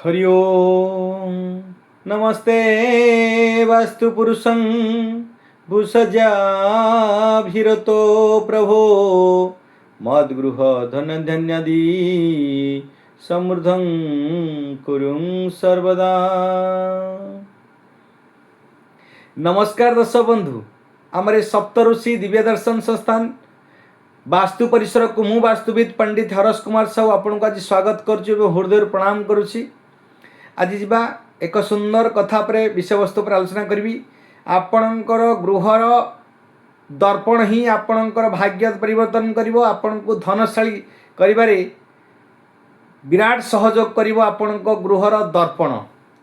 हरि ओम नमस्ते वास्तु पुरुषं भूषजाभिरतो प्रभो मद्गृह धनधन्यादि समृद्धं कुरुं सर्वदा। नमस्कार दर्शक बंधु, आमर सप्तऋषि दिव्य दर्शन संस्थान वास्तु परिसर को मु वास्तुविद पंडित हरस कुमार साहू आपन को आज स्वागत करुच्ची और हृदय प्रणाम करुच्ची। आज जीवा एक सुंदर कथा पर विषय वस्तु पर आलोचना करी। आपणकर गृहर दर्पण ही आपणकर भाग्य परिवर्तन करिवो, आपन को धनशाली करिबारे विराट सहयोग करिवो। आपणक गृहर दर्पण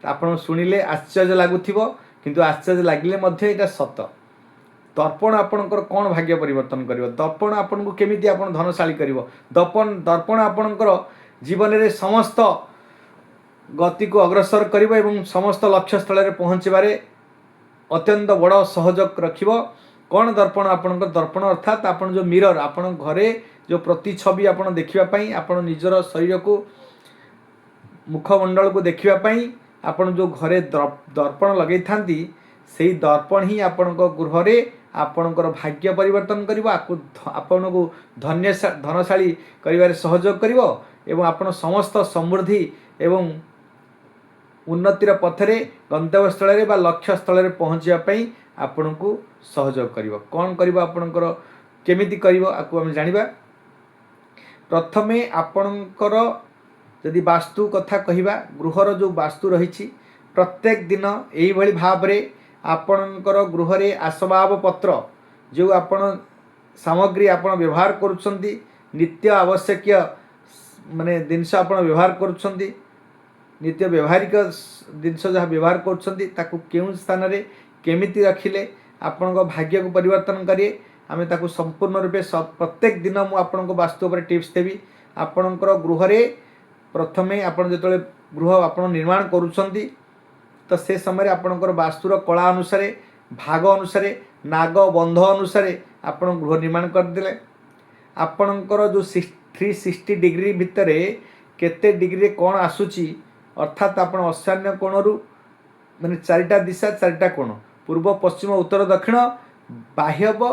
आपन सुनिले आश्चर्य लागुथिबो, किंतु आश्चर्य लागिले मध्य एटा सत। दर्पण आपणकर कौन भाग्य परिवर्तन करिवो, दर्पण आपन को केमिति आपन धनशाली करिवो, दर्पण आपणकर जीवन रे समस्त गति को अग्रसर करिवो एवं समस्त लक्ष्य स्थल रे पहुँचबारे अत्यंत बड़ सहयोग रखिवो। कौन दर्पण आपणकर दर्पण अर्थात आपन जो मिरर आपन घरे जो प्रतिछवि आपन देखिबा पई, आपन निजर शरीर को मुखमंडल को देखिबा पई आपन जो घरे दर्पण लगै थांती, सेही दर्पण ही आपन गृह रे आपणकर भाग्य परिवर्तन करिवो, आपन को धनशाली करिवारे सहयोग करिवो एवं आपन समस्त समृद्धि एवं उन्नतिर पथरे गंतव्य स्थल रे बा लक्ष्य स्थल रे पहुँचा पई आपन को सहयोग करिवो। कौन करिवो आपणकर केमिति करिवो आकु हम जानिबा। प्रथमे आपणकर यदि वास्तु कथा कहिबा, गृहर जो वास्तु रहिछि प्रत्येक दिन एही भली भाबरे आपणकर गृह रे आसबाब पत्र जो आपन सामग्री आपन व्यवहार करूछंती, नित्य आवश्यक माने जिनस आपन व्यवहार करूछंती, नित्य व्यवहारिक जिनस जहाँ व्यवहार करूछंती ताकू केउं स्थान रे केमिति रखिले आपन भाग्य को परिवर्तन करिए, आमे ताकू संपूर्ण रूपे प्रत्येक दिन मु आपन वास्तु पर टिप्स देबी। आपणकर गृह रे प्रथमे आपन जेतले गृह आपन निर्माण करूछंती तो से समय आपणकर वास्तुर कला अनुसार भाग अनुसार नाग बंध अनुसार आपन गृह निर्माण करदेले। आपणकर जो 360 डिग्री भितर केते डिग्री कौन आसुची, अर्थात आपण ईशान्य कोणरू माने चारिटा दिशा चारिटा कोण पूर्व पश्चिम उत्तर दक्षिण बाह्यव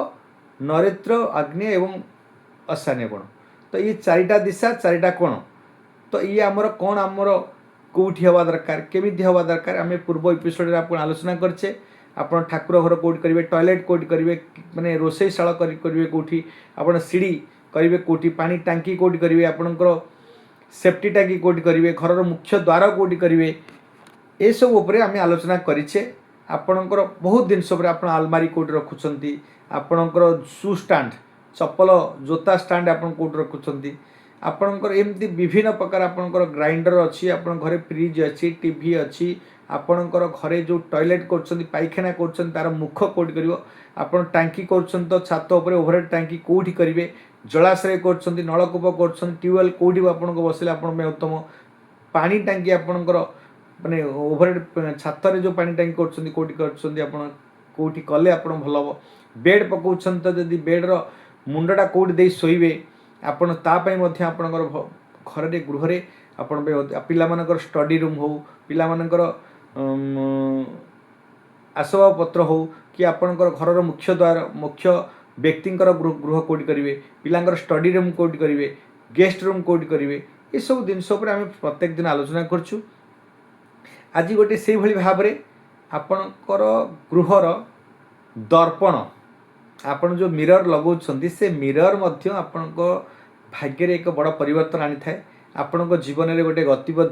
नैऋत्य आग्नेय एवं ईशान्य कोण, तो ये चारिटा दिशा चारिटा कोण, तो ये आमर कौन आमर कौटी हवा दरकार केमिति हवा दरकार आम पूर्व एपिसोड रे आपण आलोचना करछे। आपण ठाकुर घर कौटी करिवे, टॉयलेट कौटी करिवे, माने रोषैशाला करिवे कौटी, आपण सीढ़ी करिवे कौटी, पानी टांकी कौटी करिवे, आपणकर सेफ्टी टांकी कौटी करिवे, घरर मुख्य द्वार कौटी करिवे, ए सब उपरे आम आलोचना करिछे। आपणकर बहुत जिनस उपरे आपण आलमारी कौटी रखुछंती, आपणकर शू स्टैंड चप्पल जोता स्टैंड आपण कौटी रखुछंती, आपणकर एमती विभिन्न प्रकार आपणकर ग्राइंडर अच्छी, आपण घरे फ्रिज अच्छी, टीवी अच्छी, आपणकर घरे जो टॉयलेट करछंती पायखाना करछंती तार मुख कौटी करिवो, आपण टांकी करछंती तो छात उपरे ओवरहेड टांकी कौटी करिवे, जलाशय करछंती नलकूप करछंती ट्यूबवेल कौटी आपणको बसिले आपण में उत्तम, पानी टांकी आपणकर माने ओवरहेड छात रे जो पानी टांकी करछंती कौटी करछंती आपण कौटी कले आपण भल हबो। बेड पकाउछंती तो जदि बेड रो मुंडटा कौटी देई सोइबे आपण तापाई मध्य आपणकर घर रे गृह रे आपण पिला मानकर स्टडी रूम हो, पिला मानकर आसबाब पत्र हो कि आपणकर घरर मुख्य द्वार मुख्य व्यक्तिंकर गृह कौटी करिवे, पिलांकर स्टडी रूम कौटी करिवे, गेस्ट रूम कौटी करिवे, ये सब जिनस उपर आमे प्रत्येक दिन आलोचना करछु। आज गोटे से भली भाबरे आपणकर गृहर दर्पण आपण जो मिरर लगाउछंती से मिरर मध्य आपणको भाग्य रे एक बड़ परिवर्तन आनी थाए, आपणको जीवन रे गोटे गतिपथ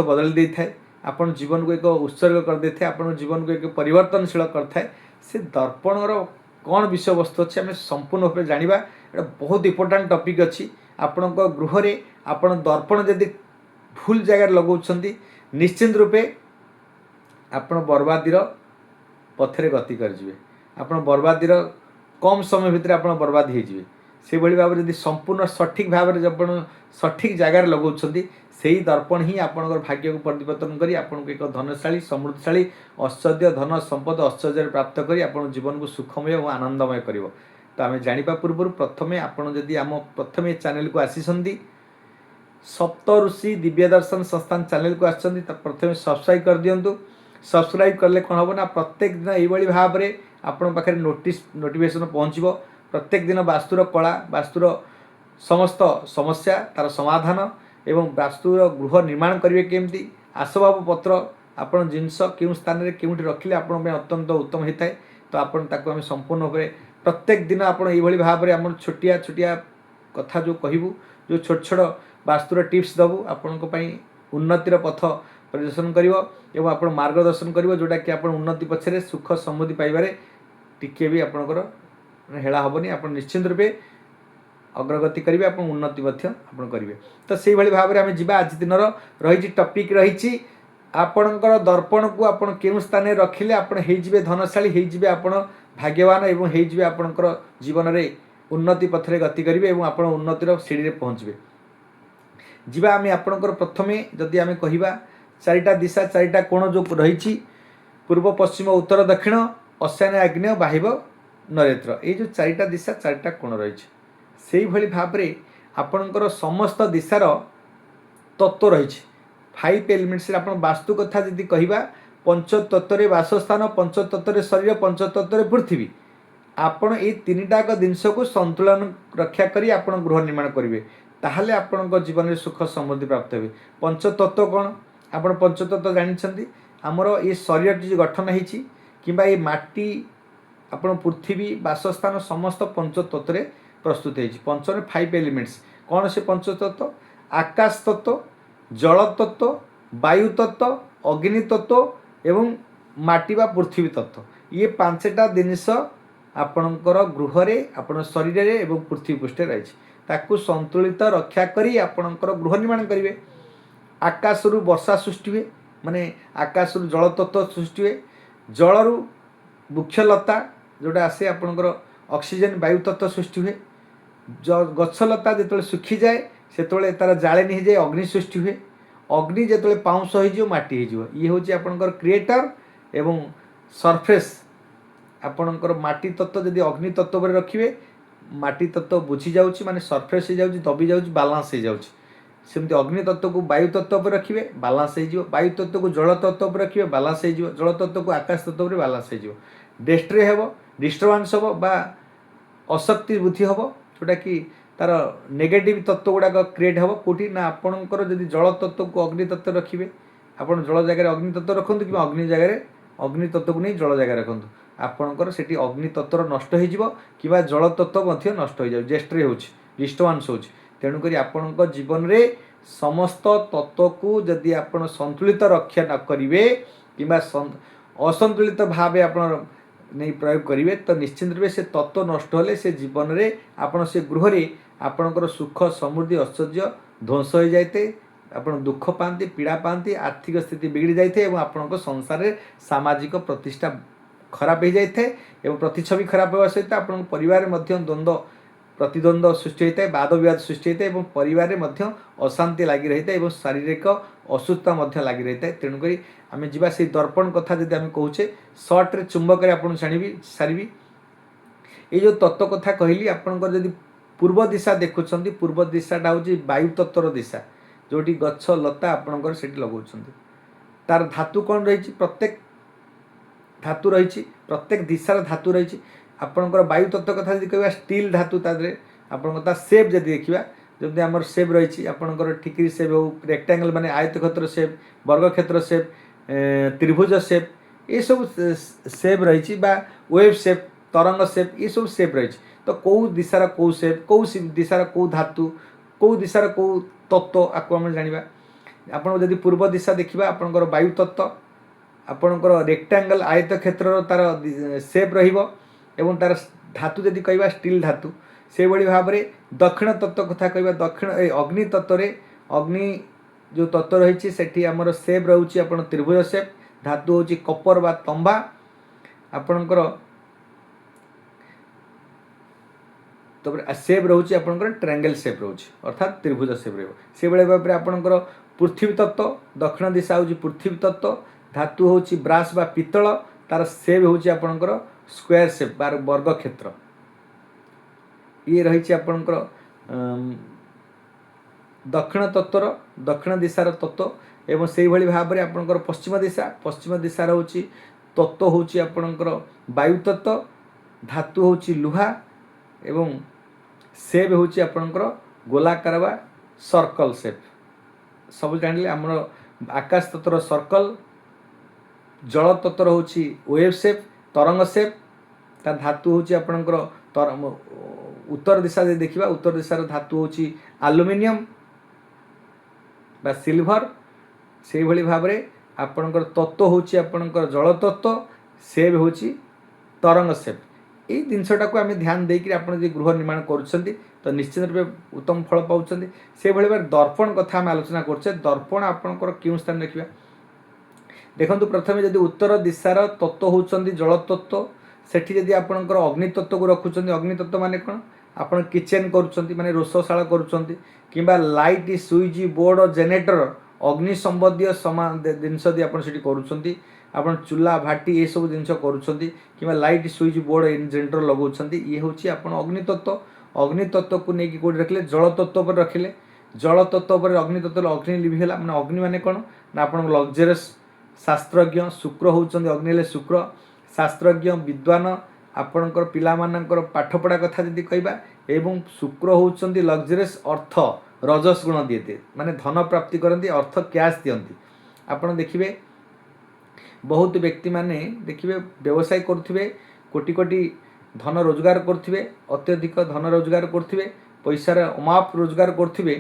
बदल दे थाए, आपण जीवन को एक उत्सर्ग कर दे थाए, आपण जीवन को एक परिवर्तनशील कर थाए। से दर्पण रो कौन विषय वस्तु अच्छे आम संपूर्ण रूप से जानिबा, एटा बहुत इंपोर्टेंट टॉपिक अच्छी। आपणको गृह रे आपण दर्पण जदि भूल जगह लगाउछंती निश्चित रूपे आपण बर्बादीर पथरे गति करजिवे, आपण बर्बादीर कम समय भितर आपण बर्बाद हो जाए। से भली भाव यदि संपूर्ण सठिक भाव में जब सठिक जगार लगाउछंती सेही दर्पण ही आपणकर भाग्य को परिवर्तन करी आपन एक धनशाली समृद्धशाली ऐश्वर्य धन संपद ऐश्वर्य प्राप्त करी आपन जीवन को सुखमय और आनंदमय करिवो। तो आम जानिबा पूर्व प्रथमे आपन जदि आम प्रथमे चैनल को आसीसंदी सप्त ऋषि दिव्य दर्शन संस्थान चैनल को आछंती प्रथम सब्सक्राइब कर दियंतु। सब्सक्राइब कले कौन हम ना प्रत्येक दिन यही भाव में आपण पाखे नोटिफिकेशन पहुँचो। प्रत्येक दिन वास्तुर कला वास्तुर समस्त समस्या तार समाधान एवं वास्तुर गृह निर्माण करेंगे केमती आसबाब पत्र आपण जिनस क्यों स्थान में क्यों रखिले आपण अत्यंत उत्तम होता है। तो आपण ताको आम संपूर्ण भाव प्रत्येक दिन आपण यही भाव में आम छोटिया छोटिया कथा जो कहबू जो छोट छोट वास्तुर टिप्स दबू आपण उन्नतिर पथ प्रदर्शन कर आप मार्गदर्शन कर जोटा कि आप उन्नति पछरे सुख समृद्धि पाइबारे टिके भी आपणकर हेला हेनी आप निश्चिंत रूपे अग्रगति करेंगे आप उन्नति करेंगे। तो से भाव में आम जा आज दिन रही टपिक रही आपणकर दर्पण को आप केउं स्थान रखिले आपण होइजिबे धनशाली होइजिबे आपण भाग्यवान एवं होइजिबे आपणकर जीवन में उन्नति पथरे गति करेंगे और आप उन्नतिर सीढ़ी पहुँचे। जीवा आम आपणकर प्रथमे जदि आम कहवा चारिटा दिशा चारिटा कोण जो रही पूर्व पश्चिम उत्तर दक्षिण अशान्य आग्नेय बाहिब नरेत्र ये जो चारिटा दिशा चारिटा कोण रही से भली भाव में आपणकर समस्त दिशार तत्व रही 5 एलिमेंट्स आप वास्तु कथा जदि कहवा पंचतत्व वासस्थान पंचतत्व शरीर पंचतत्व पृथ्वी आपण ये तीनटाक जिनस को संतुलन रक्षा करी आपण गृह निर्माण करेंगे ताहले आपण जीवन में सुख समृद्धि प्राप्त हे। पंचतत्व कौन आपण पंचतत्व जानते आमर ये शरीर जो गठन होती कि ये माटी आपण पृथ्वी वासस्थान समस्त पंचतत्व प्रस्तुत होती। पंच 5 एलिमेंट्स कौन से पंचतत्व आकाश तत्व जल तत्व वायु तत्व अग्नि तत्व एवं माटी बा पृथ्वी तत्व ये 5टा जिनिस आपणकर गृह आपण शरीर एवं पृथ्वी पृष्ठ रही ताकू संतुलित रक्षा करी आपणकर गृह निर्माण करेंगे। आकाशरू वर्षा सृष्टि हुए माने आकाशरू जल तत्व सृष्टि हुए जलरू वृक्षलता जोटा आसे आपणकर ऑक्सीजन वायु तत्व सृष्टि हुए गछलता जो सुखी जाए से तार जालेनी हो जाए अग्नि सृष्टि हुए अग्नि जो पाउंश हो माटी हो ये हूँ आपणकर क्रिएटर एवं सरफेस आपणकर माटी तत्व जदि अग्नि तत्व पर रखिए माटी तत्व बुझी जाऊँच माने सरफेस हो जाऊँच दबी जाऊँच बालांस हो जाऊँच सेमती अग्नि तत्व को वायु तत्व पर रखिए बालांस हो वायु तत्व को जल तत्व पर रखिए बालांस हो जल तत्व को आकाश तत्व पर बालांस हो डेस्ट्रे हे डिस्टर्बांस हम बा अशक्ति बुद्धि हम जोटा कि तार नेगेटिव तत्व गुड़ाक क्रिएट हे कौटी ना आपणकर जदि जल तत्व को अग्नि तत्व रखिए आपड़ जल जगह अग्नि तत्व रखुद कि अग्नि जगह अग्नि तत्व को नहीं जल जगह रखुद आपणकर से अग्नि तत्व नष्ट हो कि जल तत्व नष्ट हो जाए जेस्ट्रे हो डिस्टर्बांस हो तेणुक आपण जीवन में समस्त तत्व को जदि आप संतुलित रक्षा न करेंगे कि असंतुलित भाव आप नहीं प्रयोग करेंगे तो निश्चित रूप से तत्व नष्ट होले से जीवन में आपण से गृह रे आपणकर सुख समृद्धि ऐश्वर्य ध्वंस हो जाए आप दुख पाती पीड़ा पाती आर्थिक स्थिति बिगड़ी जाए आपण संसार में सामाजिक प्रतिष्ठा खराब हो जाए प्रतिच्छवि खराब होगा सहित आप परिवार में द्वंद्व प्रतिद्वंद्व सृष्टि होता है वाद विवाद सृष्टि होता है परिवार में अशांति लगी रही है शारीरिक असुस्थता लगी रही है। तेणुक आम जा से दर्पण कथा जब आम कहे सर्ट्रे चुंबक सारी ये जो तत्व कथा कहली आपंकर जब पूर्व दिशा देखुं पूर्व दिशाटा हूँ वायु तत्वर दिशा जोटी गछ लता आपंकर से लगाउछन तार धातु कौन रही प्रत्येक धातु रही प्रत्येक दिशार धातु रही आपंकर वायु तत्व कथा जब कह स्टील धातु आपंकर सेप जब देखा जमी आमर सेप रही आपंकर ठिकरी सेप हो रेक्टांगल माने आयत क्षेत्र सेप वर्ग क्षेत्र सेप त्रिभुज सेप ये सब सेप रही वेब सेप तरंग सेप ये सब सेप रही तो कौ दिशार कौ सेप कौ दिशार कौ धातु कौ दिशार कौ तत्व आपको आम जाना आप जब पूर्व दिशा देखा आपंकर वायु तत्व आपंकर रेक्टांगल आयत क्षेत्र तार सेप एवं तार धातु जदि कहवा स्टील धातु से भाई भाव में दक्षिण तत्व कथा कहवा दक्षिण अग्नि तत्व अग्नि जो तत्व रही से आमर सेप रोचे आप त्रिभुज सेप धातु हूँ कपर बा तंबा आपणकर सेप रोचे आपणकर ट्रायंगल सेप रोचे अर्थात त्रिभुज सेप रो भाव में आपणकर पृथ्वी तत्व दक्षिण दिशा हूँ पृथ्वी तत्व धातु हूँ ब्रास बा पितल तार सेप हूँ आपणकर स्क्वायर सेप बार वर्ग क्षेत्र ये रही आपणकर दक्षिण तत्वर दक्षिण दिशार तत्व एवं से भली भाव में आपणकर पश्चिम दिशार हूँ तत्व हूँ आपणकर वायु तत्व धातु हूँ लुहा एवं सेप हूँ आपणकर गोलाकार बा सर्कल सेप सब जानिले आमर आकाश तत्वर सर्कल जल तत्वर हूँ वेव सेप तरंग सेप ता धातु हूँ आपणकर उत्तर दिशा देखा उत्तर दिशार धातु हूँ आलुमिनियम बा सिल्वर से भली भाव में आपणकर तत्व हूँ आपणकर जल तत्व सेप हूँ तरंग सेप यही जिनसटा को आम ध्यान देकर आप गृह निर्माण कर तो निश्चित रूप उत्तम फल पाँच से भाई भाव दर्पण कथा आम आलोचना करछे दर्पण आपणकर क्यों स्थान रखा देखो प्रथम जदि उत्तर दिशार तत्व होउछंदी जल तत्व सेठी जदि आपणकर अग्नि तत्व को रखुछंदी अग्नि तत्व माने कोन आपण किचेन करूछंती माने रोषशाला करूछंती किंबा लाइट स्विच बोर्ड जेनेरेटर अग्नि संबंधी समान जिनस दी आपण सेठी करूछंती आपण चूल्हा भाटी ये सब जिनस करूछंती किंबा लाइट स्विच बोर्ड जेनेरेटर लगाउछंती ये होची आपण अग्नि तत्व को नेकी कोड रखले जल तत्व पर रखिले जल तत्व पर अग्नि तत्व अग्नि लिभिला माने अग्नि माने कोन ना आपण लग्जरियस शास्त्रज्ञ शुक्र होउछंदी अग्नि शुक्र शास्त्रज्ञ विद्वान आपणकर पिलामानकर पाठपढ़ा कथा जदि कहबा एवं शुक्र होउछंदी लग्जरियस अर्थ रजस गुण दिए माने धन प्राप्ति करती अर्थ कैश दियंती आपण देखिबे बहुत व्यक्ति माने देखिबे व्यवसाय करुथिबे कोटि कोटि धन रोजगार करुथिबे अत्यधिक धन रोजगार करुथिबे पैसार अमाप रोजगार करुथिबे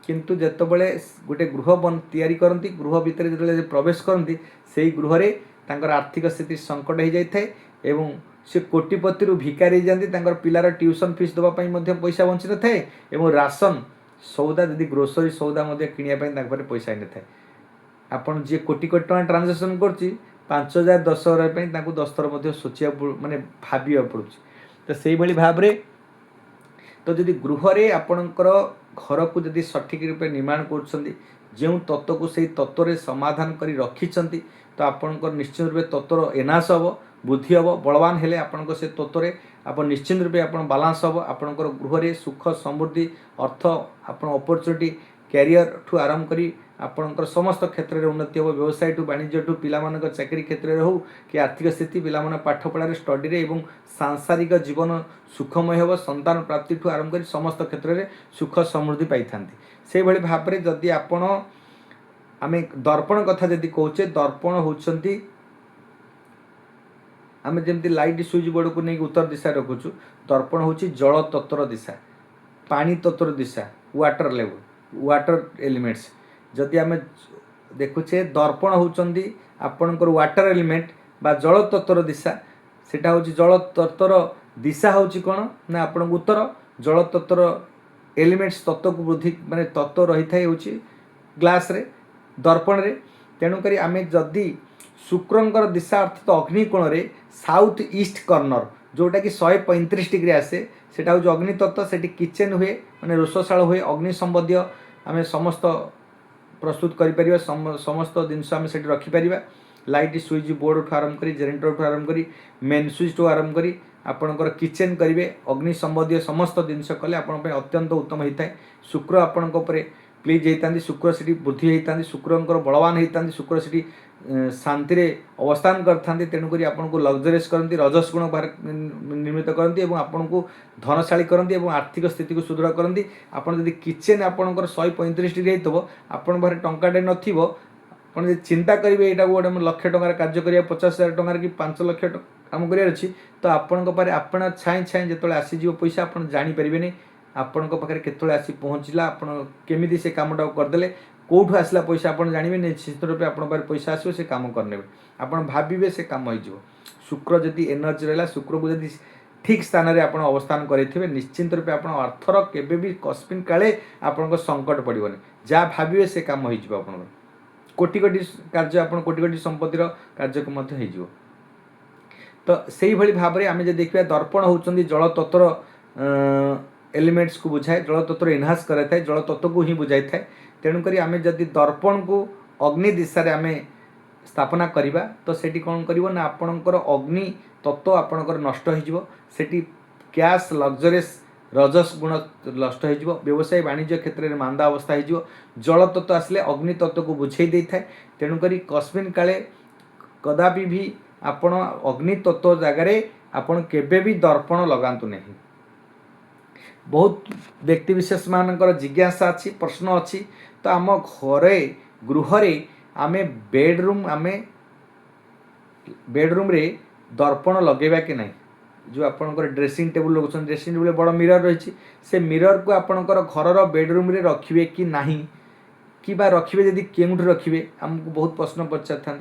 किंतु जेतबेले गोटे गृह तैयारी करती गृह भितर जो प्रवेश करती से गृह रे तांकर आर्थिक स्थिति संकट हो जाए एवं से कोटिपति भिकारी जाती पिलार ट्यूशन फीस देवाई पैसा बंची न थाए एवं राशन सौदा जदि ग्रोसरी सौदा किणापी पैसा ही न थाए आपड़ जी कोटि कोटि टका ट्रांजेक्शन कर 5,000 10,000 10 थर सोचा माने भाविया पड़ू तो से भाव में तो जदि गृह रे आपणकर घर को जदि सठिक रूपे निर्माण कर तत्व को सही तत्व समाधान कर रखिंट तो आपणकर निश्चित रूपे तत्वर एनाश हम बुद्धि हम बलवान हेले आपण से तत्व आप निश्चित रूपे आप बालांस हम आपणकर गृह सुख समृद्धि अर्थ आप अपरचुनिटी कैरियर ठू आरंभ करी आपणकर समस्त क्षेत्र में उन्नति हो व्यवसाय ठू वाणिज्य ठू पिलामान चाकरी क्षेत्र में हो कि आर्थिक स्थिति पिलामान पाठपढ़ा स्टडी रे एवं सांसारिक जीवन सुखमय हो संतान प्राप्ति ठू आरंभ कर समस्त क्षेत्र में सुख समृद्धि पाई था से भाई भाव में जदि आपण आम दर्पण कथा जदि कहे दर्पण होती आम जमी लाइट स्विच बोर्ड को नहीं उत्तर दिशा रखुचु दर्पण हूँ जल तत्वर दिशा पानी तत्वर दिशा वाटर लेवल वाटर एलिमेंट्स जदि आम देखुचे दर्पण होती आपणकर वाटर एलिमेंट बा जल तत्वर दिशा सेटा हूँ जल तत्वर दिशा हूँ कौन ना आपण उत्तर जल तत्वर एलिमेंट्स तत्व को वृद्धि माने तत्व रही था हूँ ग्लास रे दर्पण रे तेणुक आम जदि शुक्रंकर दिशा अर्थात अग्निकोण रे साउथ ईस्ट कॉर्नर जोटा कि 135 डिग्री आसे सेटा हूँ अग्नि तत्व से किचेन हुए माने रोषशाला हुए अग्नि संबंधी आम समस्त प्रस्तुत कर समस्त जिनस आम से रखिपर लाइट स्विच बोर्ड ठू आरंभ कर जेनेरेटर ठू आरंभ कर मेन स्विच ठू आरंभ कर आपणकर किचेन करेंगे अग्नि संबंधी समस्त जिनस कले आप अत्यंत उत्तम होता है शुक्र आपण प्लीज होता शुक्र से बुद्धि होता शुक्रंकर बलवान होता शुक्र से शांति रे अवस्थान करते तेणुक आपन को लग्जरियस करती रजस गुण निर्मित करती आपन को धनशाली करती आर्थिक स्थिति को सुदृढ़ करती आपड़ जब किचेन आपंकर 135 डिग्री होता आपन बाहर टंकाटे न चिंता करेंगे यहाँ गोटे लक्ष टकर कार्य करिया 50,000 टकर कि 5 लक्ष काम करार अच्छी तो आपण आपण छाई छाई जो आसीज पैसा आप जानीपारे नहीं आपण पाखे केत आसी पहुँचला आप केमी से कमटा करदे कौटू आसला पैसा आप जानवे निश्चित रूप आप पैसा आसो से कम करने आप भावे से कम हो शुक्र जदि एनर्जी रहा शुक्र को जदि ठीक स्थान में आप अवस्थान करेंगे निश्चित रूप आप अर्थर केवे भी कस्मिन काले आप संकट पड़ोनी जहाँ भावे से कम हो कोटि कोटि कार्य आप कोटि कोटि संपत्तिर कार्यक्रम हो तो से ही भाव में आम जो देखा दर्पण होती जल तत्वर एलिमेंट्स को बुझाए जल तत्व एनहांस कराए जल तत्व को ही बुझाई था तेणुक आम जदि दर्पण को अग्नि दिशा रे आम स्थापना करवा तो सेठी कौन करिवो ना आपणकर अग्नि तत्व आपणकर नष्ट हो सेठी कैश लग्जरियस रजस गुण नष्ट हो व्यवसाय वाणिज्य क्षेत्र में मांदा अवस्था हो जल तत्व आसिले अग्नि तत्व को बुझे दे था तेणुक कस्मिन काले कदापि भी आपण अग्नि तत्व जगार आपण केबे भी दर्पण लगातु नहीं। बहुत व्यक्तिविशेष मानकर जिज्ञासा अच्छी प्रश्न अच्छी तो आम घरे गृहरे आमे बेडरूम रे दर्पण लगेबा कि नहीं। जो आपणकर ड्रेसिंग टेबुल लगुन ड्रेसिंग टेबुल बड़ मिरर रही से मिरर को आपणकर घर बेडरूम रे रखिए कि नहीं कि बा रखिए जदि केउठ रखिए आमको बहुत प्रश्न पचार था।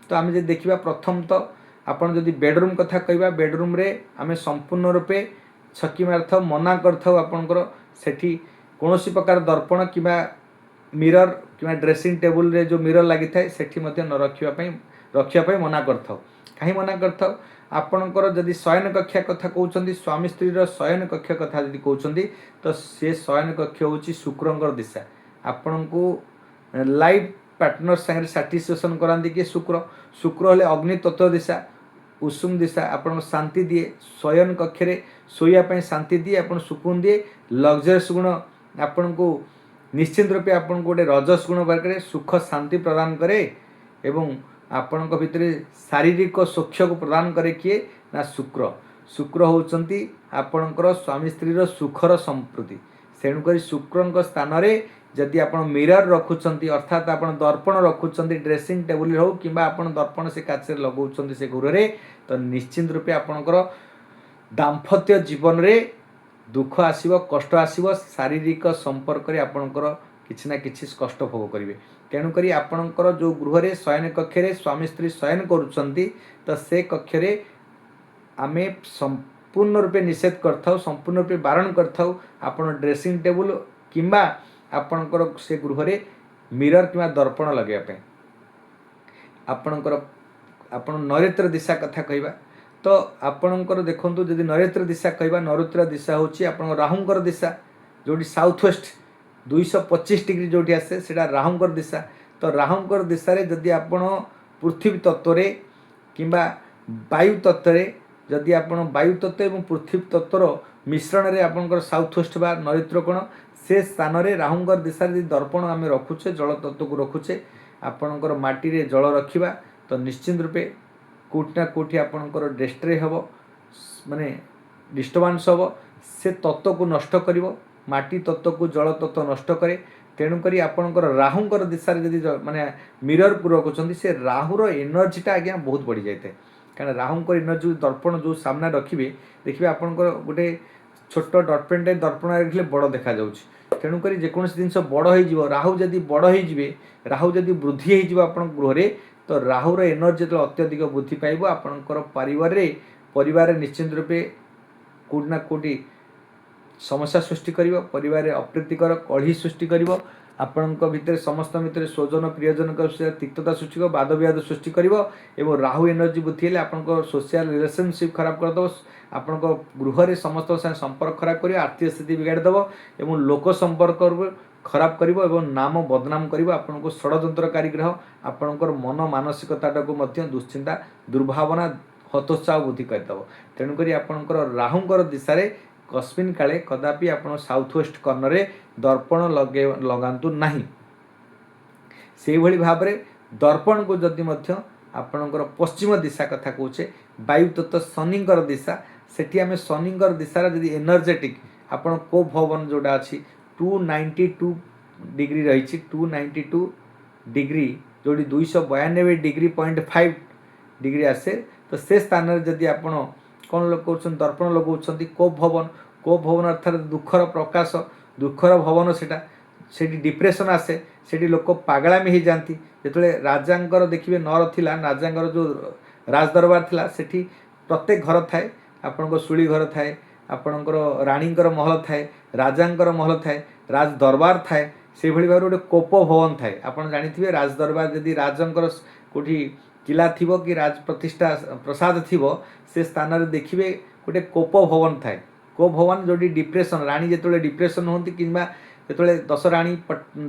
तो आम जब देखा प्रथम तो आपड़ जदि बेडरूम कथा कहवा बेडरूम रे आम संपूर्ण रूपे छकी मार्थ मना करपणकर सेठी कौन प्रकार दर्पण कि मिरर कि ड्रेसिंग टेबुल रे जो मिरर लगी थाए सेठी मध्य न रखापी मना करथाउ। कहीं मना करथाउ आपणकर जदि शयन कक्षा कथा कहते स्वामी स्त्री शयन कक्ष कथा जदि कहते तो सी शयन कक्ष हूँ शुक्रंकर दिशा आपण को लाइफ पार्टनर सागर साटिस्फेक्शन कराती कि शुक्र हेले अग्नि तत्व दिशा उषुम दिशा आपन शांति दिए शयन कक्षे शोयापाई शांति दिए आपन सुकून दिए लग्जरियस गुण आपन को निश्चित रूपे आपन को गोटे रजस गुण बाहर करे सुख शांति प्रदान करे एवं आपण भितर शारीरिक सौख्य को प्रदान करे किए ना शुक्र होउचंती आपणकर स्वामी स्त्री सुखर संप्रति तेणुक शुक्र स्थान रे जदि आप मिरर रखुंट अर्थात आप दर्पण रखुंट ड्रेसिंग टेबुल हो कि दर्पण से काच लगौंट से गृह तो निश्चित रूपे आपणकर दाम्पत्य जीवन रे दुख आसव कष्ट आसव शारीरिक संपर्क रे आपणकर किछि ना किछि कष्ट भोग करेंगे। तेणुक आपणकर जो गृह शयन कक्षे स्वामी स्त्री शयन करुँच तो से कक्षे आमे संपूर्ण रूपे निषेध करथाउ संपूर्ण रूपे बारण करथाउ आपण ड्रेसिंग टेबुल किंबा आपणकर से गृह मिरर कि दर्पण लगे आपणकर आपण नरेत्र दिशा कथा कहवा तो आपणकर देखंतु जदि नरेत्र दिशा कहवा नरेत्र दिशा होची आपण राहुंकर दिशा जोटी साउथ वेस्ट 225 डिग्री जोटी आसे सेटा राहुंकर दिशा तो राहुंकर दिशा रे जदि आपण पृथ्वी तत्व रे किंबा वायु तत्व रे जदि आपण वायु तत्व एवं पृथ्वी तत्वर मिश्रण रे आपणकर साउथ वेस्ट बा नरेत्र कोण से स्थान रे राहुंकर दिशा रे दर्पण आम रखुचे जल तत्व को रखुचे आपणकर माटी रे जल रखिबा तो निश्चित रूपे कोठना कोठी आपणकर डेस्ट्रे हम माने डिस्टर्बांस हम से तत्व को नष्ट करिवो माटी तत्व को जल तत्व नष्ट करे तेणुक आपणकर राहुंकर दिशा रे जदि माने मिरर को रखुचंती से राहुर एनर्जीटा आज्ञा बहुत बढ़ी जाए कारण राहुंकर एनर्जी दर्पण जो सामना रखिए देखिए आपणकर गोटे छोट डटपेन दर्पण रखिले बड़ देखा जाउछि तेणुक जेकोसी जिनस बड़ हो राहु जदि बड़ हो राहु जदि वृद्धि हो गृह तो राहुर एनर्जी जो अत्यधिक वृद्धि पाइब आपणकर परिवार निश्चित रूपे कोटि ना कोटि समस्या सृष्टि करिवो परिवार अप्रीतिकर कलही सृष्टि करिवो आपणक भितर समस्त भितर स्वजन प्रियजन तिक्तता सृष्टि कर वाद विवाद सृष्टि करिवो एवं राहु एनर्जी वृद्धि हेले आपणक सोशल रिलेशनशिप खराब करदेव आपणक गृह समस्त संपर्क खराब कर आर्थिक स्थिति बिगाड़देव एवं लोक संपर्क खराब करिवो एवं नाम बदनाम करिवो आपनको षड्यंत्रकारी ग्रह आपणकर मन मानसिकता को दुश्चिंता दुर्भावना हतोत्साह वृद्धि करदेव तेणुक आपणकर राहुंकर दिशा रे कस्मिन काले कदापि आपण साउथ वेस्ट कर्नर रे दर्पण लगातु नहीं। से भली भाव रे दर्पण को जदि मध्य आपणकर पश्चिम दिशा कथा कहूचे वायु तत्व शनिंकर दिशा सेठी आमे शनिंकर दिशा जदि एनर्जेटिक आपण को भवन जोटा अछि 292 डिग्री रही 292 डिग्री जोड़ी 292 डिग्री 0.5 डिग्री आसे तो से स्थान रे जदि आपण कौन लोग कर दर्पण लगाउछंती को भवन अर्थात दुखर प्रकाश दुखर भवन से डिप्रेशन आसे से लोक पागलामी हो जाती जिते राजांकर देखिए नर थिला राजांकर जो राजदरबार थिला सेठी प्रत्येक घर थाए आपणकर शुली घर थाए आपणकर राणींकर महल थाए राजांकर महल थाए राज दरबार थाए से भली भाव गोटे कोप भवन थाए आपन जानिथिबे राज दरबार जदि राजंकर कोठी किला थिबो कि राज प्रतिष्ठा प्रसाद थिबो से स्थान रे देखिबे गोटे कोप भवन थाए को भवन जोड़ी डिप्रेशन राणी जेतोले डिप्रेशन होती कि जेतोले 10 राणी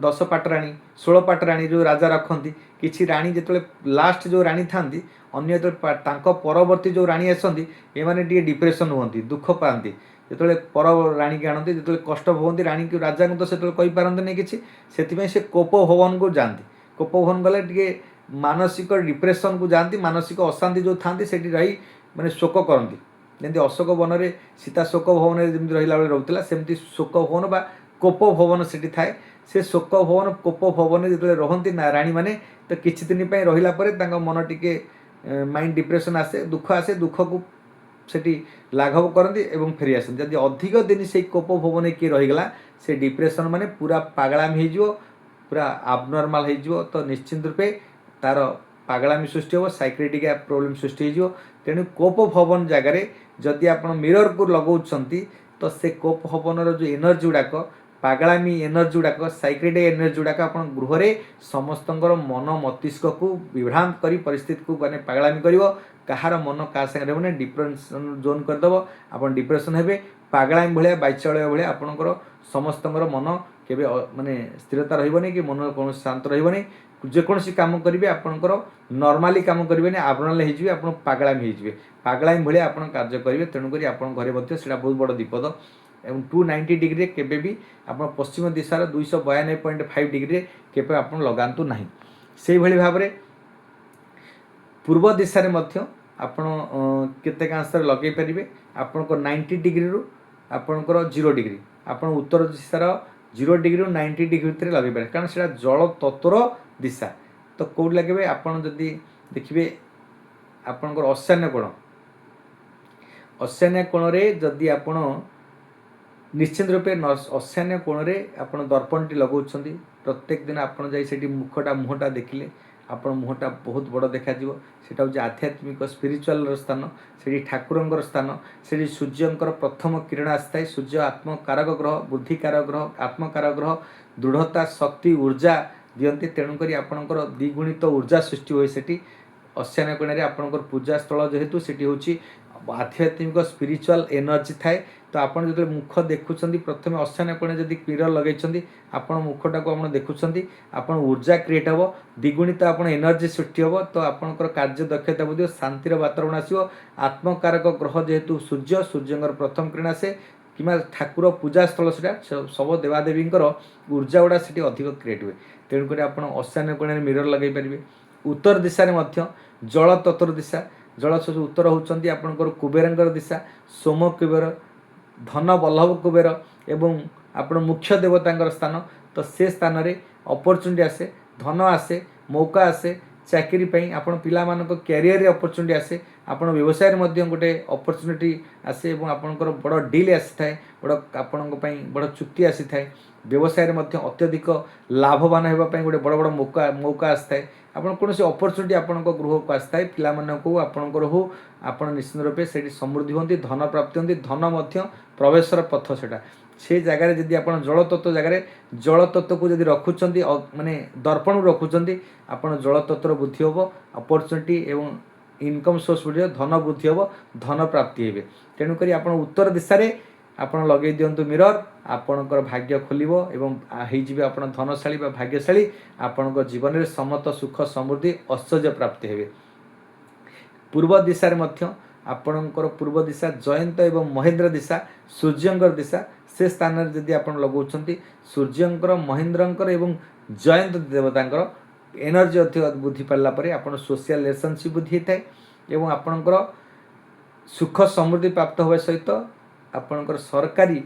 10 पाटराणी 16 पाटराणी जो राजा रखती किछि राणी जेतोले लास्ट जो राणी थांती अन्य तो तांको परवर्ती जो राणी आसती एमाने टिके डिप्रेशन होती दुख पाती ଯେତେବେଳେ पर राणी की आनती जो कष्ट भोगती राणी की राजा को तो से कही पारती नहीं किसी से कोप भवन को जाती कोप भवन गले टे मानसिक डिप्रेशन को जाती मानसिक अशांति जो था रही माने शोक करती जमी अशोक वन में सीता शोक भवन जमी रहा बेले रोला सेमती शोक भवन बा कोप भवन से थाए से शोक भवन कोप भवन जो रहती ना राणी मैंने तो किछि दिन रहा मन टिके माइंड डिप्रेशन आसे दुख को सेठी लाघव करती एवं फेरी आसती जदि अधिक दिन से कोप भवन किए रहीगला से डिप्रेशन माने पूरा पागलामी हो पूरा आबनर्माल हो तो निश्चित रूपे तार पागलामी सृष्टि हो साइक्रेटिक प्रोब्लेम सृष्टि हो तेणु कोप भवन जगार जदि आप मिरर को लगाउछंती तो से कोप भवन जो एनर्जी गुड़ाक पागलामी एनर्जी गुड़ाक साइक्रेटिक एनर्जी गुड़ाक आप गृह समस्त मन मस्तिष्क को विभ्रांत कर परिस्थिति को माने पागलामी कर कहार मन क्या संगे रही डिप्रेशन जोन करदेव आप डिप्रेशन हे पागलामी भाया बाइचाड़िया भाया आपंकर समस्त मन केवे माने स्थिरता रही कि मन कौन शांत रही जेकोसी कम करेंगे आपंकर नॉर्मली कम करेंगे आबनर्माल हो आप पागलामी हो पागलामी भाया आप कार्य करेंगे तेणुक आप घरे से बहुत बड़ विपद एवं 290 डिग्री केबे भी आप पश्चिम दिशार 292.5 डिग्री केबे आप लगातु ना से भाव में पूर्व दिशा आपण केतेकांश लगे पारे आपंकर 90 डिग्री रु आपंकर 0 डिग्री आप उत्तर दिशार 0 डिग्री 90 डिग्री भितर लगे पारे कारण से जल तत्वर दिशा तो कौट लगे आपड़ जदि देखिए आपंकर ईशान्य कोण रे जदि आपण निश्चित रूपे ईशान्य कोण रे आपण दर्पणटी लगाउछंती प्रत्येक दिन आपण जाई सेठी मुहटा देखिले आपण मुहटा बहुत बड़ देखा सेटा हूँ आध्यात्मिक स्पिरिचुअल स्थान से ठाकुर स्थान से सूर्यंकर प्रथम किरण आसता सूर्य आत्मकारक ग्रह बुद्धिकारक ग्रह आत्मकारक ग्रह दृढ़ता शक्ति ऊर्जा दियंती तेणुक आपणकर द्विगुणित ऊर्जा सृष्टि हुए सेठी ईशान्य कोण रे आपणकर पूजा स्थल जेहेतु सेठी होची आध्यात्मिक स्पिरिचुअल एनर्जी थाए तो आपड़ जो मुख देखुं प्रथम ईशान्य कोण जब मिरर लगे आप मुखटा को देखुं आप ऊर्जा क्रिएट हम द्विगुणित आप एनर्जी सृष्टि हम तो आपंकर कार्य दक्षता बुद्ध शांतिर वातावरण आसो आत्मकारक ग्रह जेहेतु सूर्यंकर प्रथम किरण आसे कि ठाकुर पूजा स्थल से सब देवादेवी ऊर्जा गुड़ा से अधिक क्रिएट हुए तेणुक आप ईशान्य कोण मिरर लगे पारे उत्तर दिशा जल तत्व दिशा जल उत्तर होती आपंकर कुबेर दिशा सोम कुबेर धन बल्लभ कुबेर एवं आप मुख्य देवता स्थान तो से स्थान रे अपॉर्चुनिटी आसे धन आसे मौका आसे चाकरी पाई आपण पिला मानक कैरियर अपॉर्चुनिटी आसे आपण व्यवसाय रे गोटे अपॉर्चुनिटी आसे एवं आपणकर बड़ डील आसी थाए बड़ आपण बड़ चुक्ति आसी थाए व्यवसाय रे अत्यधिक लाभवान होगापी गोटे बड़ बड़ मौका आसी थाए आपन कौन से अपॉर्चुनिटी आपण गृह को आसता है पिला को आपणकर हो आप निश्चित रूपे से समृद्धि होती धन प्राप्ति होती धन प्रवेशर पथ से जगार जदि आप जल तत्व जगार जल तत्व को जब रखुंट माने दर्पण रखुंट आप जल तत्व बुद्धि हम अपॉर्चुनिटी एवं इनकम सोर्स बुद्धि धन बुद्धि हम धन प्राप्ति हे तेणुक आप उत्तर दिशा आप लगे दिंतु मिरर आपणकर भाग्य खोल एवं आप धनशाली भाग्यशाली आपण जीवन में समत सुख समृद्धि ऐश्वर्य प्राप्ति हे पूर्व दिशा आपणकर पूर्व दिशा जयंत एवं महेंद्र दिशा सूर्यंकर दिशा से स्थान में जदि आप लगाउछंती सूर्यंकर महेंद्रंकर एवं जयंत देवतांकर एनर्जी अधिक बुद्धि पाला परे आपण सोशल रिलेशनशिप बुद्धि होता है एवं आपणकर सुख समृद्धि प्राप्त होगा सहित आपणकर सरकारी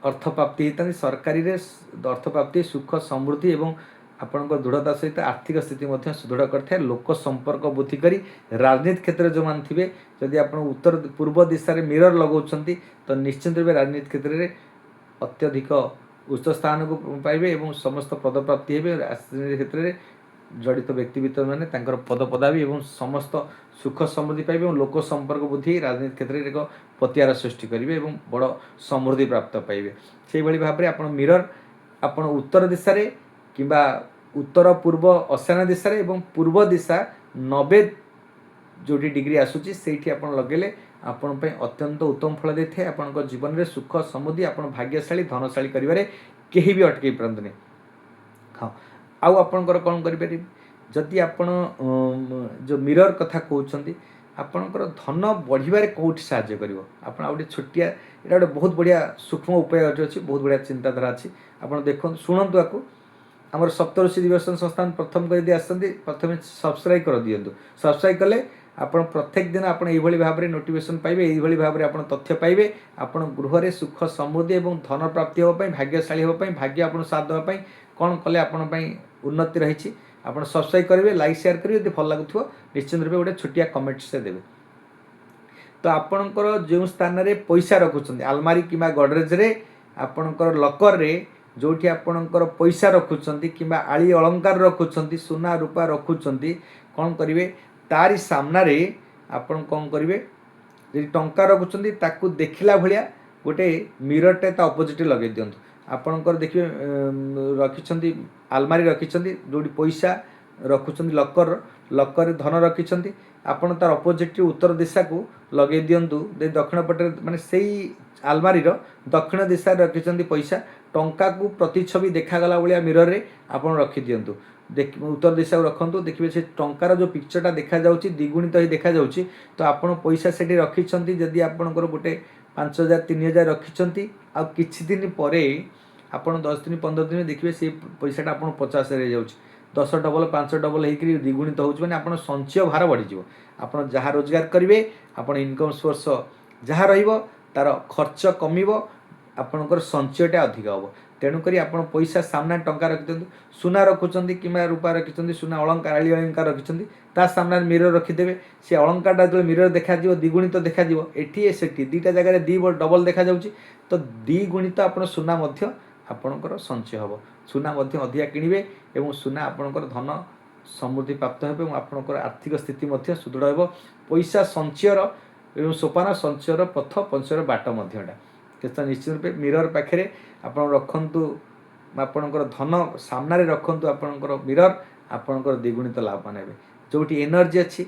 अर्थ प्राप्ति होता है सरकारी रे अर्थ प्राप्ति सुख समृद्धि एवं आपणकर दृढ़ता सहित आर्थिक स्थिति सुदृढ़ करते लोक संपर्क बुद्धि करी राजनीति क्षेत्र जो मान थे जदि आप उत्तर पूर्व दिशा रे मिरर लगाउछंती तो निश्चित रूप राजनीति क्षेत्र में अत्यधिक उच्च स्थान को पाइबे एवं समस्त पद प्राप्ति हे राजनीति क्षेत्र में जड़ित व्यक्तिबित मैंने पद पदवी एवं समस्त सुख समृद्धि पाइबे और लोक संपर्क बुद्धि राजनीति क्षेत्र में एक पतियार सृष्टि करेंगे और बड़ समृद्धि प्राप्त पाइबे से भाव में आप मिरर आप उत्तर दिशा रे किंबा उत्तर पूर्व ईशान्य दिशा रे एवं पूर्व दिशा 90 जोटी डिग्री आसूची सेठी आप लगेले आपण अत्यंत उत्तम फल दे थाए आपण जीवन में सुख समृद्धि आप भाग्यशाली धनशाली करें कहीं भी अटकई पारंतु हाँ आउ आपणकर कौन करें जदि आपण जो मिरर कथा कहते ଆପଣଙ୍କର ଧନ ବଢ଼ିବାରେ କେଉଁଠି ସାହାଯ୍ୟ କରିବ। ଆପଣ ଆଉ ଗୋଟେ ଛୋଟିଆ ଏଇଟା ଗୋଟେ ବହୁତ ବଢ଼ିଆ ସୂକ୍ଷ୍ମ ଉପାୟ ଅଛି, ବହୁତ ବଢ଼ିଆ ଚିନ୍ତାଧାରା ଅଛି। ଆପଣ ଦେଖନ୍ତୁ, ଶୁଣନ୍ତୁ ଆକୁ। ଆମର ସପ୍ତଋଷି ଦିବସନ ସଂସ୍ଥାନ ପ୍ରଥମ କରି ଯଦି ଆସନ୍ତି, ପ୍ରଥମେ ସବସ୍କ୍ରାଇବ୍ କରିଦିଅନ୍ତୁ। ସବସ୍କ୍ରାଇବ୍ କଲେ ଆପଣ ପ୍ରତ୍ୟେକ ଦିନ ଆପଣ ଏଇଭଳି ଭାବରେ ନୋଟିଫିକେସନ୍ ପାଇବେ, ଏଇଭଳି ଭାବରେ ଆପଣ ତଥ୍ୟ ପାଇବେ। ଆପଣ ଗୃହରେ ସୁଖ ସମୃଦ୍ଧି ଏବଂ ଧନ ପ୍ରାପ୍ତି ହେବା ପାଇଁ, ଭାଗ୍ୟଶାଳୀ ହେବା ପାଇଁ, ଭାଗ୍ୟ ଆପଣ ସାଥ ଦେବା ପାଇଁ କ'ଣ କଲେ ଆପଣ ପାଇଁ ଉନ୍ନତି ରହିଛି। ଆପଣ ସବସ୍କ୍ରାଇବ୍ କରିବେ, ଲାଇକ୍ ସେୟାର କରିବେ, ଯଦି ଭଲ ଲାଗୁଥିବ ନିଶ୍ଚିନ୍ତ ରୂପେ ଗୋଟେ ଛୋଟିଆ କମେଣ୍ଟସରେ ଦେବେ। ତ ଆପଣଙ୍କର ଯେଉଁ ସ୍ଥାନରେ ପଇସା ରଖୁଛନ୍ତି, ଆଲମାରି କିମ୍ବା ଗଡରେଜରେ, ଆପଣଙ୍କର ଲକରରେ ଯେଉଁଠି ଆପଣଙ୍କର ପଇସା ରଖୁଛନ୍ତି କିମ୍ବା ଆଳି ଅଳଙ୍କାର ରଖୁଛନ୍ତି, ସୁନା ରୂପା ରଖୁଛନ୍ତି, କ'ଣ କରିବେ, ତାରି ସାମ୍ନାରେ ଆପଣ କ'ଣ କରିବେ, ଯଦି ଟଙ୍କା ରଖୁଛନ୍ତି ତାକୁ ଦେଖିଲା ଭଳିଆ ଗୋଟେ ମିରରଟେ ତା ଅପୋଜିଟ୍ରେ ଲଗାଇ ଦିଅନ୍ତୁ। ଆପଣଙ୍କର ଦେଖିବେ ରଖିଛନ୍ତି ଆଲମାରି ରଖିଛନ୍ତି, ଯେଉଁଠି ପଇସା ରଖୁଛନ୍ତି, ଲକରରେ ଧନ ରଖିଛନ୍ତି, ଆପଣ ତାର ଅପୋଜିଟ୍ରେ ଉତ୍ତର ଦିଶାକୁ ଲଗାଇ ଦିଅନ୍ତୁ। ଦକ୍ଷିଣ ପଟରେ, ମାନେ ସେଇ ଆଲମାରିର ଦକ୍ଷିଣ ଦିଶାରେ ରଖିଛନ୍ତି ପଇସା, ଟଙ୍କାକୁ ପ୍ରତିଛବି ଦେଖାଗଲା ଭଳିଆ ମିରରରେ ଆପଣ ରଖିଦିଅନ୍ତୁ। ଉତ୍ତର ଦିଶାକୁ ରଖନ୍ତୁ, ଦେଖିବେ ସେ ଟଙ୍କାର ଯେଉଁ ପିକ୍ଚରଟା ଦେଖାଯାଉଛି ଦ୍ୱିଗୁଣିତ ହେଇ ଦେଖାଯାଉଛି। ତ ଆପଣ ପଇସା ସେଠି ରଖିଛନ୍ତି, ଯଦି ଆପଣଙ୍କର ଗୋଟେ 5,000 3,000 ରଖିଛନ୍ତି, ଆଉ କିଛି ଦିନ ପରେ ଆପଣ 10 ଦିନ 15 ଦିନ ଦେଖିବେ ସେଇ ପଇସାଟା ଆପଣ 50,000 ହେଇଯାଉଛି। 10 ଡବଲ 5 ଡବଲ ହେଇକରି ଦ୍ୱିଗୁଣିତ ହେଉଛି, ମାନେ ଆପଣ ସଞ୍ଚୟ ଭାର ବଢ଼ିଯିବ। ଆପଣ ଯାହା ରୋଜଗାର କରିବେ, ଆପଣ ଇନକମ୍ ସୋର୍ସ ଯାହା ରହିବ, ତାର ଖର୍ଚ୍ଚ କମିବ, ଆପଣଙ୍କର ସଞ୍ଚୟଟା ଅଧିକ ହେବ। ତେଣୁକରି ଆପଣ ପଇସା ସାମ୍ନାରେ ଟଙ୍କା ରଖିଦିଅନ୍ତୁ। ସୁନା ରଖୁଛନ୍ତି କିମ୍ବା ରୂପା ରଖିଛନ୍ତି, ସୁନା ଅଳଙ୍କାର ଆଳି ଅଳଙ୍କାର ରଖିଛନ୍ତି, ତା ସାମ୍ନାରେ ମିରର ରଖିଦେବେ। ସେ ଅଳଙ୍କାରଟା ଯେତେବେଳେ ମିରର ଦେଖାଯିବ, ଦ୍ୱିଗୁଣିତ ଦେଖାଯିବ, ଏଠି ସେଠି ଦୁଇଟା ଜାଗାରେ ଡବଲ ଦେଖାଯାଉଛି। ତ ଦ୍ୱିଗୁଣିତ ଆପଣ ସୁନା ମଧ୍ୟ ଆପଣଙ୍କର ସଞ୍ଚୟ ହେବ। ସୁନା ମଧ୍ୟ ଅଧିକା କିଣିବେ ଏବଂ ସୁନା ଆପଣଙ୍କର ଧନ ସମୃଦ୍ଧି ପ୍ରାପ୍ତ ହେବ ଏବଂ ଆପଣଙ୍କର ଆର୍ଥିକ ସ୍ଥିତି ମଧ୍ୟ ସୁଦୃଢ଼ ହେବ। ପଇସା ସଞ୍ଚୟର ଏବଂ ସୋପାନ, ସଞ୍ଚୟର ପଥ, ପଞ୍ଚର ବାଟ ମଧ୍ୟ ଏଟା। ତ ନିଶ୍ଚିତ ରୂପେ ମିରର ପାଖରେ ଆପଣ ରଖନ୍ତୁ, ଆପଣଙ୍କର ଧନ ସାମ୍ନାରେ ରଖନ୍ତୁ ଆପଣଙ୍କର ମିରର, ଆପଣଙ୍କର ଦ୍ୱିଗୁଣିତ ଲାଭ ନେବେ। ଯେଉଁଠି ଏନର୍ଜି ଅଛି,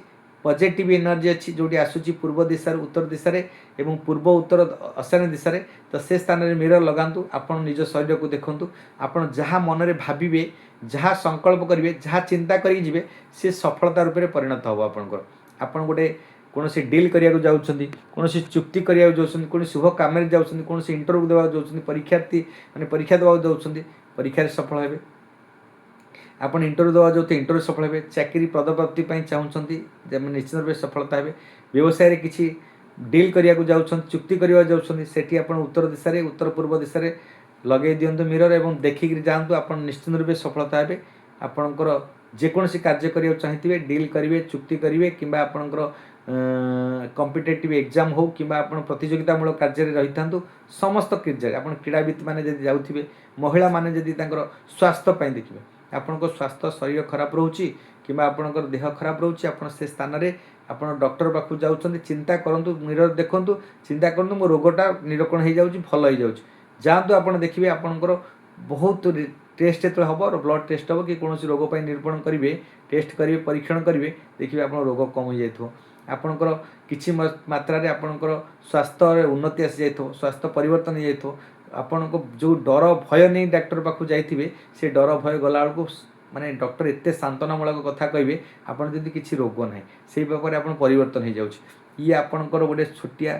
ପଜିଟିଭ୍ ଏନର୍ଜି ଅଛି, ଯେଉଁଠି ଆସୁଛି ପୂର୍ବ ଦିଶାରୁ ଉତ୍ତର ଦିଶାରେ ଏବଂ ପୂର୍ବ ଉତ୍ତର ଅଶାନ ଦିଶାରେ, ତ ସେ ସ୍ଥାନରେ ମିରର ଲଗାନ୍ତୁ। ଆପଣ ନିଜ ଶରୀରକୁ ଦେଖନ୍ତୁ, ଆପଣ ଯାହା ମନରେ ଭାବିବେ, ଯାହା ସଂକଳ୍ପ କରିବେ, ଯାହା ଚିନ୍ତା କରିକି ଯିବେ, ସେ ସଫଳତା ରୂପରେ ପରିଣତ ହେବ ଆପଣଙ୍କର। ଆପଣ ଗୋଟେ କୌଣସି ଡିଲ୍ କରିବାକୁ ଯାଉଛନ୍ତି, କୌଣସି ଚୁକ୍ତି କରିବାକୁ ଯାଉଛନ୍ତି, କୌଣସି ଶୁଭ କାମରେ ଯାଉଛନ୍ତି, କୌଣସି ଇଣ୍ଟରଭ୍ୟୁ ଦେବାକୁ ଯାଉଛନ୍ତି, ପରୀକ୍ଷାର୍ଥୀ ମାନେ ପରୀକ୍ଷା ଦେବାକୁ ଯାଉଛନ୍ତି, ପରୀକ୍ଷାରେ ସଫଳ ହେବେ। ଆପଣ ଇଣ୍ଟରଭ୍ୟୁ ଦେବାକୁ ଯାଉଛନ୍ତି, ଇଣ୍ଟରଭ୍ୟୁ ସଫଳ ହେବେ। ଚାକିରି ପଦପ୍ରାପ୍ତି ପାଇଁ ଚାହୁଁଛନ୍ତି, ନିଶ୍ଚିତ ରୂପେ ସଫଳତା ହେବେ। ବ୍ୟବସାୟରେ କିଛି ଡିଲ୍ କରିବାକୁ ଯାଉଛନ୍ତି, ଚୁକ୍ତି କରିବାକୁ ଯାଉଛନ୍ତି, ସେଠି ଆପଣ ଉତ୍ତର ଦିଶାରେ, ଉତ୍ତର ପୂର୍ବ ଦିଶାରେ ଲଗାଇ ଦିଅନ୍ତୁ ମିରର ଏବଂ ଦେଖିକିରି ଯାଆନ୍ତୁ, ଆପଣ ନିଶ୍ଚିତ ରୂପେ ସଫଳତା ହେବେ। ଆପଣଙ୍କର ଯେକୌଣସି କାର୍ଯ୍ୟ କରିବାକୁ ଚାହିଁଥିବେ, ଡିଲ୍ କରିବେ, ଚୁକ୍ତି କରିବେ, କିମ୍ବା ଆପଣଙ୍କର କମ୍ପିଟେଟିଭ୍ ଏକ୍ଜାମ୍ ହେଉ କିମ୍ବା ଆପଣ ପ୍ରତିଯୋଗିତାମୂଳକ କାର୍ଯ୍ୟରେ ରହିଥାନ୍ତୁ, ସମସ୍ତ କାର୍ଯ୍ୟରେ ଆପଣ କ୍ରୀଡ଼ାବିତ୍ ମାନେ ଯଦି ଯାଉଥିବେ, ମହିଳାମାନେ ଯଦି ତାଙ୍କର ସ୍ୱାସ୍ଥ୍ୟ ପାଇଁ ଦେଖିବେ, ଆପଣଙ୍କ ସ୍ୱାସ୍ଥ୍ୟ ଶରୀର ଖରାପ ରହୁଛି କିମ୍ବା ଆପଣଙ୍କର ଦେହ ଖରାପ ରହୁଛି, ଆପଣ ସେ ସ୍ଥାନରେ ଆପଣ ଡକ୍ଟର ପାଖକୁ ଯାଉଛନ୍ତି, ଚିନ୍ତା କରନ୍ତୁ, ମିରର ଦେଖନ୍ତୁ, ଚିନ୍ତା କରନ୍ତୁ ମୋ ରୋଗଟା ନିରୂପଣ ହେଇଯାଉଛି, ଭଲ ହେଇଯାଉଛି। ଯାଆନ୍ତୁ, ଆପଣ ଦେଖିବେ ଆପଣଙ୍କର ବହୁତ ଟେଷ୍ଟ ଯେତେବେଳେ ହେବ, ବ୍ଲଡ଼ ଟେଷ୍ଟ ହେବ କି କୌଣସି ରୋଗ ପାଇଁ ନିରୂପଣ କରିବେ, ଟେଷ୍ଟ କରିବେ, ପରୀକ୍ଷଣ କରିବେ, ଦେଖିବେ ଆପଣଙ୍କ ରୋଗ କମ୍ ହେଇଯାଇଥିବ। ଆପଣଙ୍କର କିଛି ମାତ୍ରାରେ ଆପଣଙ୍କର ସ୍ୱାସ୍ଥ୍ୟରେ ଉନ୍ନତି ଆସିଯାଇଥିବ, ସ୍ୱାସ୍ଥ୍ୟ ପରିବର୍ତ୍ତନ ହେଇଯାଇଥିବ। ଆପଣଙ୍କ ଯେଉଁ ଡର ଭୟ ନେଇ ଡାକ୍ତର ପାଖକୁ ଯାଇଥିବେ, ସେ ଡର ଭୟ ଗଲାବେଳକୁ ମାନେ ଡକ୍ଟର ଏତେ ସାନ୍ତ୍ୱନାମୂଳକ କଥା କହିବେ, ଆପଣ ଯଦି କିଛି ରୋଗ ନାହିଁ ସେଇ ପାଖରେ ଆପଣ ପରିବର୍ତ୍ତନ ହେଇଯାଉଛି। ଇଏ ଆପଣଙ୍କର ଗୋଟେ ଛୋଟିଆ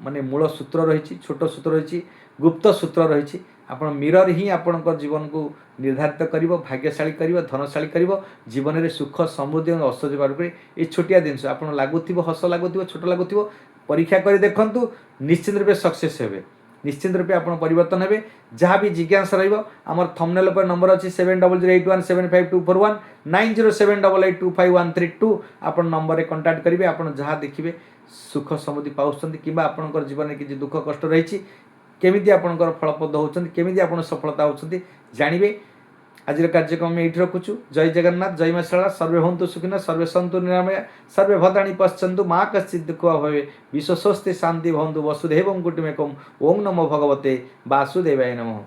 ମାନେ ମୂଳ ସୂତ୍ର ରହିଛି, ଛୋଟ ସୂତ୍ର ରହିଛି, ଗୁପ୍ତ ସୂତ୍ର ରହିଛି। ଆପଣ ମିରର ହିଁ ଆପଣଙ୍କ ଜୀବନକୁ ନିର୍ଦ୍ଧାରିତ କରିବ, ଭାଗ୍ୟଶାଳୀ କରିବ, ଧନଶାଳୀ କରିବ, ଜୀବନରେ ସୁଖ ସମୃଦ୍ଧି ଏବଂ ଐଶ୍ୱର୍ଯ୍ୟ ବାର କରିବେ। এই ଛୋଟିଆ ଜିନିଷ ଆପଣ ଲାଗୁଥିବ, ହସ ଲାଗୁଥିବ, ଛୋଟ ଲାଗୁଥିବ, ପରୀକ୍ଷା କରି ଦେଖନ୍ତୁ, ନିଶ୍ଚିତ ରୂପେ ସକ୍ସେସ୍ ହେବେ, ନିଶ୍ଚିତ ରୂପେ ଆପଣ ପରିବର୍ତ୍ତନ ହେବେ। ଯାହା ବି ଜିଜ୍ଞାସା ରହିବ, ଆମର ଥମ୍ବନେଲ୍ ଉପରେ ନମ୍ବର ଅଛି 7008175241 9078825132। ଆପଣ ନମ୍ବରରେ କଣ୍ଟାକ୍ଟ କରିବେ। ଆପଣ ଯାହା ଦେଖିବେ ସୁଖ ସମୃଦ୍ଧି ପାଉଛନ୍ତି କିମ୍ବା ଆପଣଙ୍କର ଜୀବନରେ କିଛି ଦୁଃଖ କଷ୍ଟ ରହିଛି, କେମିତି ଆପଣଙ୍କର ଫଳପ୍ରଦ ହେଉଛନ୍ତି, କେମିତି ଆପଣ ସଫଳତା ହେଉଛନ୍ତି ଜାଣିବେ। ଆଜିର କାର୍ଯ୍ୟକ୍ରମ ଏଇଠି ରଖୁଛୁ। ଜୟ ଜଗନ୍ନାଥ, ଜୟ ମା ଶାରଳା। ସର୍ବେ ଭବନ୍ତୁ ସୁଖିନଃ, ସର୍ବେ ସନ୍ତୁ ନିରାମୟା, ସର୍ବେ ଭଦ୍ରାଣୀ ପଶ୍ୟନ୍ତୁ ମା କଶ୍ଚିତ୍ ଦୁଃଖ ଭବେ। ବିଶ୍ୱ ସ୍ୱସ୍ତି ଶାନ୍ତି ଭବନ୍ତୁ। ବସୁଧୈବଂ କୁଟୁମ୍ବକମ୍। ଓಂ ନମୋ ଭଗବତେ ବାସୁଦେବାୟ ନମଃ।